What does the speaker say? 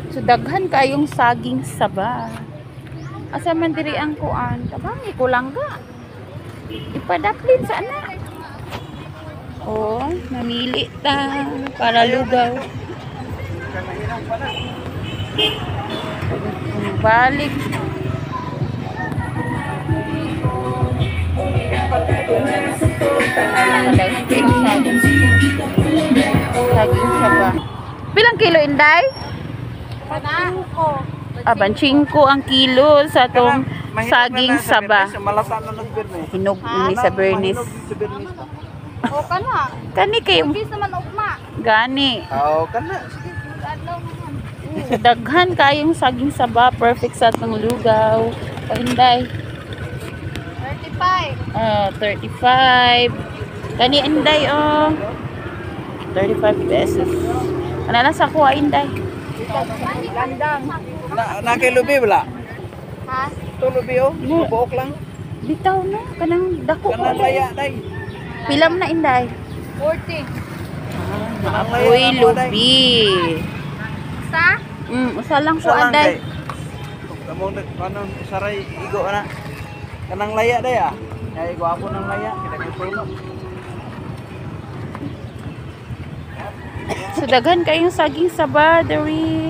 So daghan kayong saging saba. Asa man diri ang kuan? Tabangi ko lang ga. Ipadaplin sa ana. Oh, namili ta para lugaw. Balik. Saging saba. Bilang kilo, Inday? 5 ang kilo sa tong saging saba. Hinog ini sa Bernice. O kana. Kani kay Bis naman ugma. gani. Oo, kana. Daghan kayong saging saba, perfect sa tong lugaw. O Inday. 35. Kani Inday oh. 35 pesos. Ano lang sa kuha Inday? Landang. Na kay lubi wala. Ha? To lubi oh, buok lang. Bitaw na kanang dako Kanang ko. laya day. Pilam na Inday. 40. Uy, lubi. Sa? Usa lang ko Inday. Kamong kanang saray igo na. Kanang laya day ah. Ay gwapo nang laya, kita kay puno. So daghan kayong saging saba, diri.